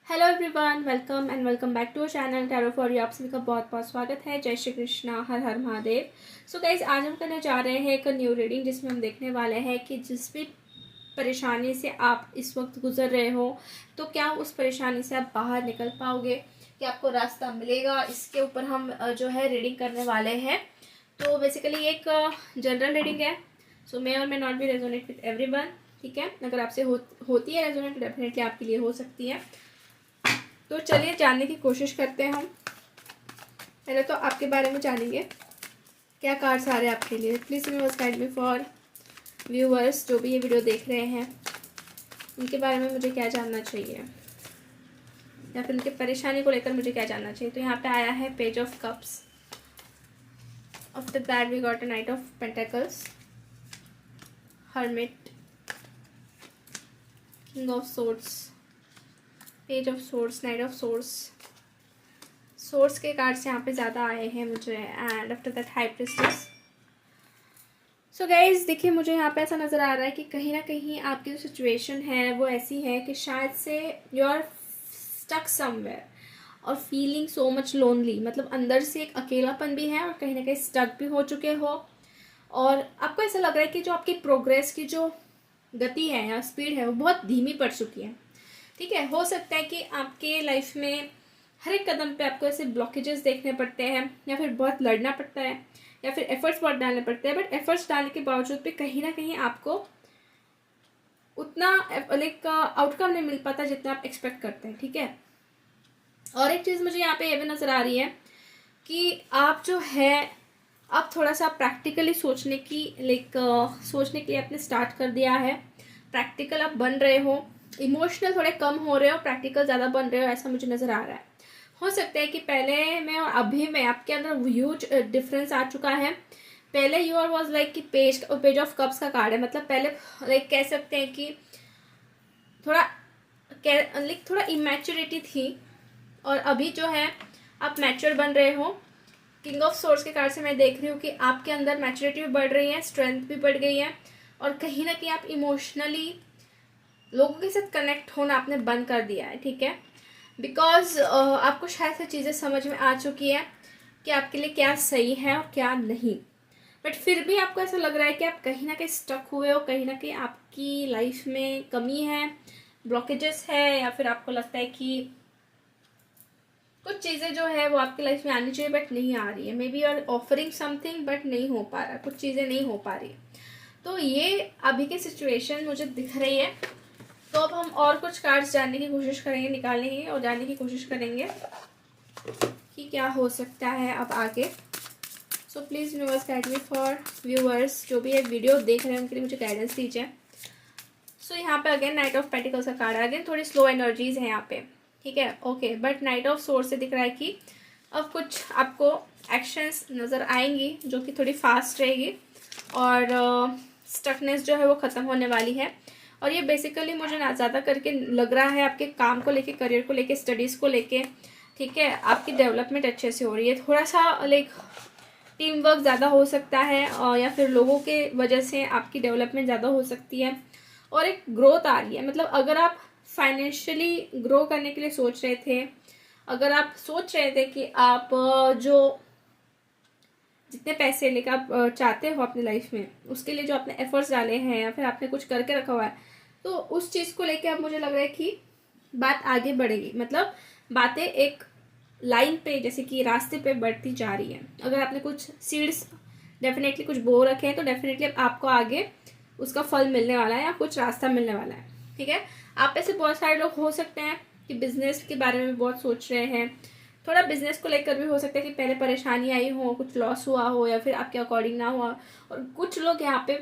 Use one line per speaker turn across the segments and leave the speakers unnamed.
Hello everyone, welcome back to channel tarot for you. आप सभी का बहुत बहुत स्वागत है। जय श्री कृष्णा, हर हर महादेव। सो गाइज, आज हम करने जा रहे हैं एक न्यू रीडिंग जिसमें हम देखने वाले हैं कि जिस भी परेशानी से आप इस वक्त गुजर रहे हो तो क्या उस परेशानी से आप बाहर निकल पाओगे, क्या आपको रास्ता मिलेगा। इसके ऊपर हम जो है रीडिंग करने वाले हैं। तो बेसिकली एक जनरल रीडिंग है। सो मे और may not be resonate with everyone. ठीक है, अगर आपसे होती है रेजोनेट तो डेफिनेटली आपके लिए हो सकती है। तो चलिए जानने की कोशिश करते हैं हम। पहले तो आपके बारे में जानेंगे, क्या कार्ड्स आ रहे हैं आपके लिए। Please universe guide me for viewers जो भी ये वीडियो देख रहे हैं, उनके बारे में मुझे क्या जानना चाहिए या फिर उनकी परेशानी को लेकर मुझे क्या जानना चाहिए। तो यहाँ पे आया है page of cups. After that we got a knight of pentacles, hermit, king of swords, page of swords, knight of swords. Swords के कार्ड्स यहाँ पे ज़्यादा आए हैं मुझे। And after that high priestess. So guys देखिए, मुझे यहाँ पे ऐसा नज़र आ रहा है कि कहीं ना कहीं आपकी जो सिचुएशन है वो ऐसी है कि शायद से यू आर स्टक समवेयर और फीलिंग सो मच लोनली। मतलब अंदर से एक अकेलापन भी है और कहीं ना कहीं स्टक भी हो चुके हो। और आपको ऐसा लग रहा है कि जो आपकी प्रोग्रेस की जो गति है या स्पीड है वो बहुत धीमी पड़ चुकी है। ठीक है, हो सकता है कि आपके लाइफ में हर एक कदम पे आपको ऐसे ब्लॉकेजेस देखने पड़ते हैं या फिर बहुत लड़ना पड़ता है या फिर एफर्ट्स बहुत डालने पड़ते हैं। बट एफर्ट्स डालने के बावजूद भी कहीं ना कहीं आपको उतना लाइक आउटकम नहीं मिल पाता जितना आप एक्सपेक्ट करते हैं। ठीक है, और एक चीज़ मुझे यहाँ पे ये भी नज़र आ रही है कि आप जो है आप थोड़ा सा प्रैक्टिकली सोचने के लिए आपने स्टार्ट कर दिया है। प्रैक्टिकल आप बन रहे हो, इमोशनल थोड़े कम हो रहे हो, प्रैक्टिकल ज़्यादा बन रहे हो, ऐसा मुझे नज़र आ रहा है। हो सकता है कि पहले में और अभी में आपके अंदर ह्यूज डिफरेंस आ चुका है। पहले यू आर वॉज लाइक कि पेज ऑफ कप्स का कार्ड है। मतलब पहले लाइक कह सकते हैं कि थोड़ा इमेच्योरिटी थी और अभी जो है आप मैच्योर बन रहे हो। किंग ऑफ सोर्स के कार्ड से मैं देख रही हूँ कि आपके अंदर मैच्योरिटी भी बढ़ रही है, स्ट्रेंथ भी बढ़ गई है और कहीं ना कहीं आप इमोशनली लोगों के साथ कनेक्ट होना आपने बंद कर दिया है। ठीक है, बिकॉज आपको शायद से चीज़ें समझ में आ चुकी है कि आपके लिए क्या सही है और क्या नहीं। बट फिर भी आपको ऐसा लग रहा है कि आप कहीं ना कहीं स्टक हुए हो, कहीं ना कहीं आपकी लाइफ में कमी है, ब्लॉकेजेस है, या फिर आपको लगता है कि कुछ चीज़ें जो है वो आपकी लाइफ में आनी चाहिए बट नहीं आ रही है। Maybe you are offering something but नहीं हो पा रहा, कुछ चीज़ें नहीं हो पा रही है। तो ये अभी की सिचुएशन मुझे दिख रही है। तो अब हम और कुछ कार्ड्स जानने की कोशिश करेंगे, निकालने की और जानने की कोशिश करेंगे कि क्या हो सकता है अब आगे। So please universe guide me for viewers जो भी ये वीडियो देख रहे हैं उनके लिए मुझे गाइडेंस दीजिए। सो यहाँ पे अगेन नाइट ऑफ पेंटिकल्स का कार्ड है। अगेन थोड़ी स्लो एनर्जीज है यहाँ पे। ठीक है, okay, but night of source से दिख रहा है कि अब कुछ आपको एक्शंस नज़र आएंगी जो कि थोड़ी फास्ट रहेगी और स्टकनेस जो है वो ख़त्म होने वाली है। और ये बेसिकली मुझे ना ज़्यादा करके लग रहा है आपके काम को लेके, करियर को लेके, स्टडीज़ को लेके। ठीक है, आपकी डेवलपमेंट अच्छे से हो रही है। थोड़ा सा लाइक टीम वर्क ज़्यादा हो सकता है और या फिर लोगों के वजह से आपकी डेवलपमेंट ज़्यादा हो सकती है और एक ग्रोथ आ रही है। मतलब अगर आप फाइनेंशियली ग्रो करने के लिए सोच रहे थे, अगर आप सोच रहे थे कि आप जो जितने पैसे लेकर आप चाहते हो अपनी लाइफ में, उसके लिए जो आपने एफर्ट्स डाले हैं या फिर आपने कुछ करके रखा हुआ है, तो उस चीज़ को लेकर अब मुझे लग रहा है कि बात आगे बढ़ेगी। मतलब बातें एक लाइन पे, जैसे कि रास्ते पे बढ़ती जा रही है। अगर आपने कुछ सीड्स डेफिनेटली कुछ बो रखे हैं तो डेफिनेटली आपको आगे उसका फल मिलने वाला है या कुछ रास्ता मिलने वाला है। ठीक है, आप ऐसे बहुत सारे लोग हो सकते हैं कि बिजनेस के बारे में बहुत सोच रहे हैं। थोड़ा बिजनेस को लेकर भी हो सकता है कि पहले परेशानी आई हो, कुछ लॉस हुआ हो या फिर आपके अकॉर्डिंग ना हुआ। और कुछ लोग यहाँ पे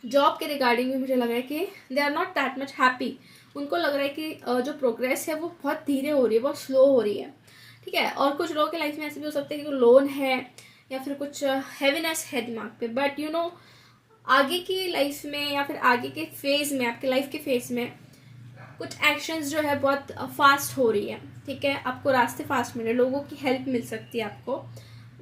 जॉब के रिगार्डिंग भी मुझे लग रहा है कि they are not that much happy. उनको लग रहा है कि जो प्रोग्रेस है वो बहुत धीरे हो रही है, बहुत स्लो हो रही है। ठीक है, और कुछ लोगों की लाइफ में ऐसे भी हो सकता है कि लोन है या फिर कुछ हैवीनेस है दिमाग पे। बट यू नो आगे की लाइफ में या फिर आगे के फेज में, आपके लाइफ के फेज में कुछ एक्शंस जो है बहुत फास्ट हो रही है। ठीक है, आपको रास्ते फास्ट मिल रहे, लोगों की हेल्प मिल सकती है आपको,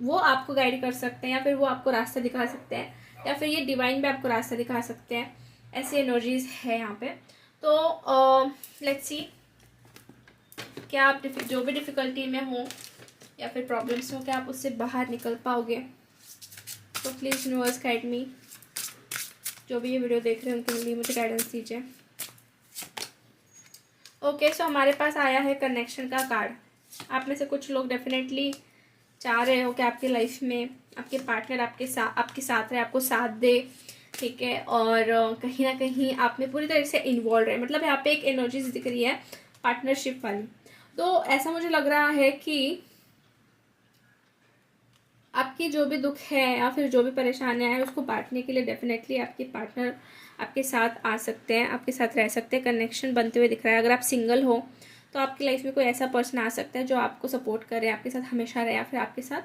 वो आपको गाइड कर सकते हैं या फिर वो आपको रास्ता दिखा सकते हैं या फिर ये डिवाइन भी आपको रास्ता दिखा सकते हैं। ऐसी एनर्जीज है यहाँ पे। तो लेट्स सी क्या आप जो भी डिफ़िकल्टी में हो या फिर प्रॉब्लम्स हो, क्या आप उससे बाहर निकल पाओगे? तो प्लीज़ यूनिवर्स गाइड मी। जो भी ये वीडियो देख रहे हैं उनके लिए मुझे गाइडेंस दीजिए। ओके, सो हमारे पास आया है कनेक्शन का कार्ड। आप में से कुछ लोग डेफिनेटली चाह रहे हो कि आपकी लाइफ में आपके पार्टनर आपके साथ रहे, आपको साथ दे, ठीक है, और कहीं ना कहीं आप में पूरी तरह से इन्वॉल्व रहे। मतलब यहाँ पे एक एनर्जी दिख रही है पार्टनरशिप वाली। तो ऐसा मुझे लग रहा है कि आपकी जो भी दुख है या फिर जो भी परेशानियां हैं उसको बांटने के लिए डेफिनेटली आपके पार्टनर आपके साथ आ सकते हैं, आपके साथ रह सकते हैं। कनेक्शन बनते हुए दिख रहा है। अगर आप सिंगल हो तो आपकी लाइफ में कोई ऐसा पर्सन आ सकता है जो आपको सपोर्ट करे, आपके साथ हमेशा रहे या फिर आपके साथ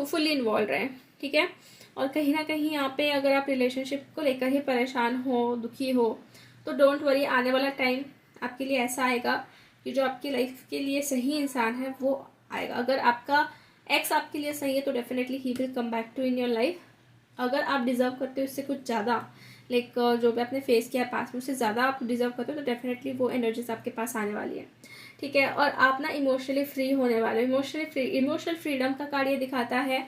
फुल्ली इन्वॉल्व रहे, ठीक है। और कहीं ना कहीं यहाँ पे अगर आप रिलेशनशिप को लेकर ही परेशान हो, दुखी हो, तो डोंट वरी, आने वाला टाइम आपके लिए ऐसा आएगा कि जो आपकी लाइफ के लिए सही इंसान है वो आएगा। अगर आपका एक्स आपके लिए सही है तो definitely he will come back to in your life. अगर आप डिजर्व करते हो उससे कुछ ज़्यादा, लाइक जो भी आपने फेस किया पास में उससे ज़्यादा आप डिजर्व करते हो, तो डेफिनेटली वो एनर्जीज आपके पास आने वाली है, ठीक है। और आप ना इमोशनली फ्री होने वाले हो। इमोशनल फ्रीडम का कार्ड ये दिखाता है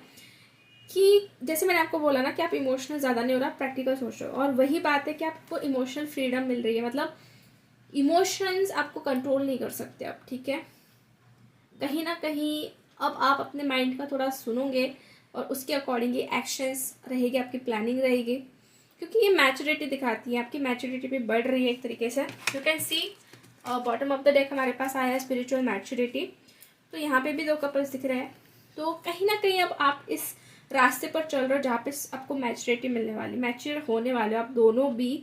कि जैसे मैंने आपको बोला ना कि आप इमोशनल ज़्यादा नहीं हो रहा, प्रैक्टिकल सोच रहे हो, और वही बात है कि आपको इमोशनल फ्रीडम मिल रही है। मतलब इमोशंस आपको कंट्रोल नहीं कर सकते अब, ठीक है। कहीं ना कहीं अब आप अपने माइंड का थोड़ा सुनोगे और उसके अकॉर्डिंग ही एक्शंस रहेगी, आपकी प्लानिंग रहेगी, क्योंकि ये मैच्योरिटी दिखाती है, आपकी मैच्योरिटी भी बढ़ रही है एक तरीके से। You can see bottom of the deck हमारे पास आया है स्पिरिचुअल मैच्योरिटी। तो यहाँ पे भी 2 कपल्स दिख रहे हैं। तो कहीं ना कहीं अब आप इस रास्ते पर चल रहे हो जहाँ पे आपको मैच्योरिटी मिलने वाली, मैच्योर होने वाले हो आप दोनों भी,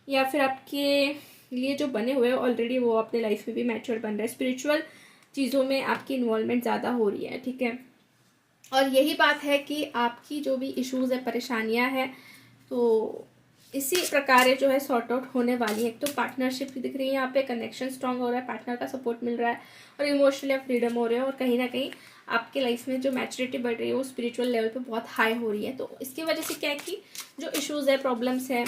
या फिर आपके लिए जो बने हुए हो ऑलरेडी वो अपने लाइफ में भी मैच्योर बन रहे हैं। स्पिरिचुअल चीज़ों में आपकी इन्वॉल्वमेंट ज़्यादा हो रही है, ठीक है। और यही बात है कि आपकी जो भी इश्यूज़ है, परेशानियां हैं, तो इसी प्रकार जो है सॉर्ट आउट होने वाली है। तो पार्टनरशिप दिख रही है यहाँ पे, कनेक्शन स्ट्रांग हो रहा है, पार्टनर का सपोर्ट मिल रहा है और इमोशनली फ्रीडम हो रहे हैं। और कहीं ना कहीं आपके लाइफ में जो मैच्योरिटी बढ़ रही है वो स्पिरिचुअल लेवल पे बहुत हाई हो रही है। तो इसकी वजह से क्या है कि जो इश्यूज़ है, प्रॉब्लम्स हैं,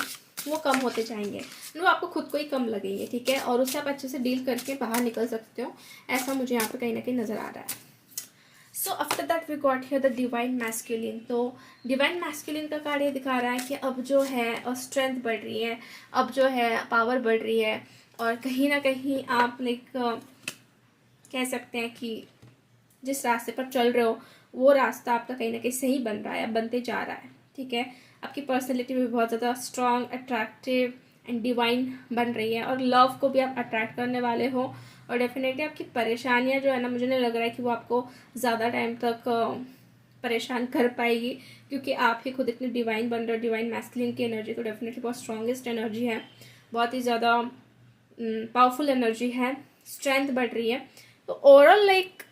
वो कम होते जाएंगे, वो आपको खुद को ही कम लगेंगे, ठीक है। और उससे आप अच्छे से डील करके बाहर निकल सकते हो, ऐसा मुझे यहाँ पे कहीं ना कहीं नज़र आ रहा है। So after that we got here the divine masculine. तो डिवाइन मैस्कुलिन का कार्ड ये दिखा रहा है कि अब जो है स्ट्रेंथ बढ़ रही है, अब जो है पावर बढ़ रही है, और कहीं ना कहीं आप लाइक कह सकते हैं कि जिस रास्ते पर चल रहे हो वो रास्ता आपका कहीं ना कहीं सही बन रहा है, बनते जा रहा है, ठीक है। आपकी पर्सनैलिटी भी बहुत ज़्यादा स्ट्रॉन्ग, अट्रैक्टिव एंड डिवाइन बन रही है, और लव को भी आप अट्रैक्ट करने वाले हो। और डेफिनेटली आपकी परेशानियां जो है ना, मुझे नहीं लग रहा है कि वो आपको ज़्यादा टाइम तक परेशान कर पाएगी, क्योंकि आप ही खुद इतने डिवाइन बन रहे हो। डिवाइन मैस्कुलिन की एनर्जी तो डेफिनेटली बहुत स्ट्रॉन्गेस्ट एनर्जी है, बहुत ही ज़्यादा पावरफुल एनर्जी है, स्ट्रेंथ बढ़ रही है। तो ओवरऑल लाइक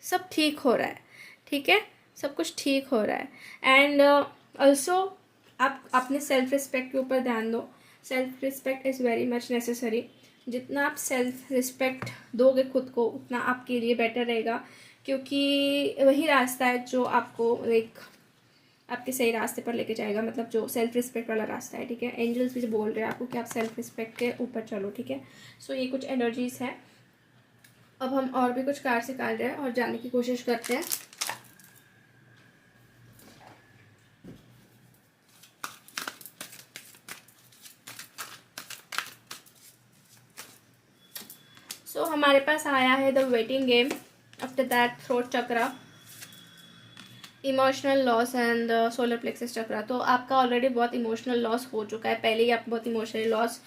सब ठीक हो रहा है, ठीक है, सब कुछ ठीक हो रहा है। एंड ऑल्सो आप अपने सेल्फ रिस्पेक्ट के ऊपर ध्यान दो। Self respect is very much necessary. जितना आप सेल्फ रिस्पेक्ट दोगे खुद को उतना आपके लिए बेटर रहेगा, क्योंकि वही रास्ता है जो आपको लाइक आपके सही रास्ते पर लेके जाएगा, मतलब जो सेल्फ रिस्पेक्ट वाला रास्ता है, ठीक है। एंजल्स भी बोल रहे हैं आपको कि आप सेल्फ रिस्पेक्ट के ऊपर चलो, ठीक है। सो ये कुछ एनर्जीज हैं। अब हम और भी कुछ कार्ड निकाल रहे हैं और जानने की कोशिश करते हैं। सो हमारे पास आया है the waiting game, after that throat chakra, emotional loss and solar plexus chakra. तो आपका ऑलरेडी बहुत इमोशनल लॉस हो चुका है, पहले ही आप बहुत इमोशनल लॉस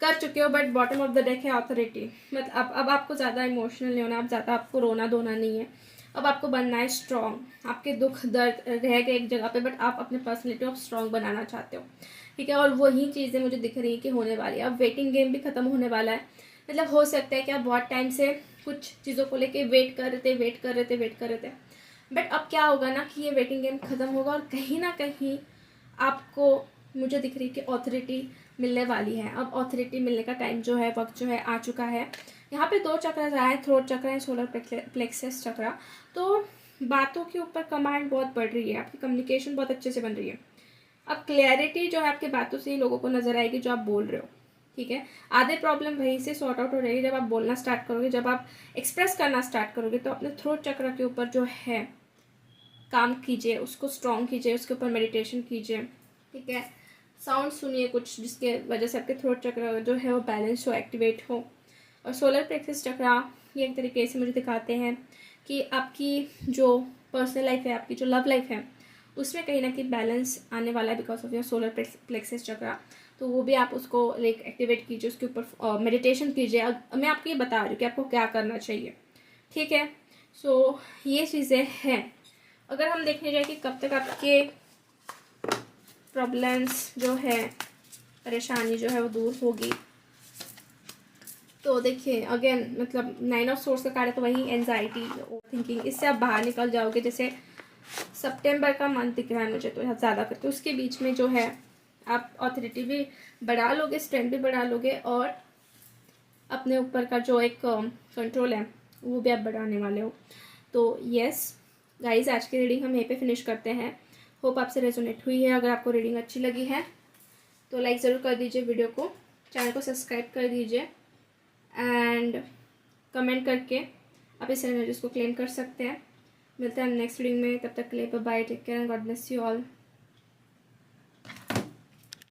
कर चुके हो। But bottom of the deck है ऑथोरिटी। मतलब अब आपको ज़्यादा इमोशनल नहीं होना, अब ज़्यादा आपको रोना धोना नहीं है, अब आपको बनना है स्ट्रॉन्ग। आपके दुख दर्द रह गए एक जगह पे, बट आप अपने पर्सनैलिटी को स्ट्रॉन्ग बनाना चाहते हो, ठीक है। और वही चीज़ें मुझे दिख रही है कि होने वाली है। अब वेटिंग गेम भी ख़त्म होने वाला है। मतलब हो सकता है कि आप बहुत टाइम से कुछ चीज़ों को लेके वेट कर रहे थे, बट अब क्या होगा ना कि ये वेटिंग गेम ख़त्म होगा और कहीं ना कहीं आपको मुझे दिख रही है कि ऑथोरिटी मिलने वाली है। अब ऑथोरिटी मिलने का टाइम जो है, वक्त जो है आ चुका है। यहाँ पे 2 चक्र आए, थ्रोट चक्र है, सोलर प्लेक्सस चक्र। तो बातों के ऊपर कमांड बहुत बढ़ रही है, आपकी कम्युनिकेशन बहुत अच्छे से बन रही है। अब क्लैरिटी जो है आपकी बातों से ही लोगों को नज़र आएगी जो आप बोल रहे हो, ठीक है। आधे प्रॉब्लम वहीं से सॉर्ट आउट हो रहेगी जब आप बोलना स्टार्ट करोगे, जब आप एक्सप्रेस करना स्टार्ट करोगे। तो अपने थ्रोट चक्र के ऊपर जो है काम कीजिए, उसको स्ट्रॉन्ग कीजिए, उसके ऊपर मेडिटेशन कीजिए, ठीक है। साउंड सुनिए कुछ जिसके वजह से आपके थ्रोट चक्र जो है वो बैलेंस हो, एक्टिवेट हो। और सोलर प्लेक्सस चक्र ये एक तरीके से मुझे दिखाते हैं कि आपकी जो पर्सनल लाइफ है, आपकी जो लव लाइफ है, उसमें कहीं ना कहीं बैलेंस आने वाला है because of your solar plexus चक्र। तो वो भी आप उसको लाइक एक्टिवेट कीजिए, उसके ऊपर मेडिटेशन कीजिए। मैं आपको ये बता रही हूँ कि आपको क्या करना चाहिए, ठीक है। सो ये चीज़ें हैं। अगर हम देखने जाए कि कब तक आपके प्रॉब्लम्स जो है, परेशानी जो है वो दूर होगी, तो देखिए अगेन मतलब 9 ऑफ सोर्स का कार्ड है, तो वही एंजाइटी, ओवर थिंकिंग, इससे आप बाहर निकल जाओगे। जैसे सितंबर का मंथ दिख रहा है मुझे तो ज़्यादा करके, उसके बीच में जो है आप ऑथोरिटी भी बढ़ा लोगे, स्ट्रेंथ भी बढ़ा लोगे, और अपने ऊपर का जो एक कंट्रोल है वो भी आप बढ़ाने वाले हो। तो यस गाइस, आज की रीडिंग हम यहीं पे फिनिश करते हैं। होप आपसे रेजोनेट हुई है। अगर आपको रीडिंग अच्छी लगी है तो लाइक ज़रूर कर दीजिए वीडियो को, चैनल को सब्सक्राइब कर दीजिए, एंड कमेंट करके आप इस एनर्जीज को क्लेम कर सकते हैं। मिलते हैं नेक्स्ट रीडिंग में, तब तक के लिए bye, take care and God bless you all.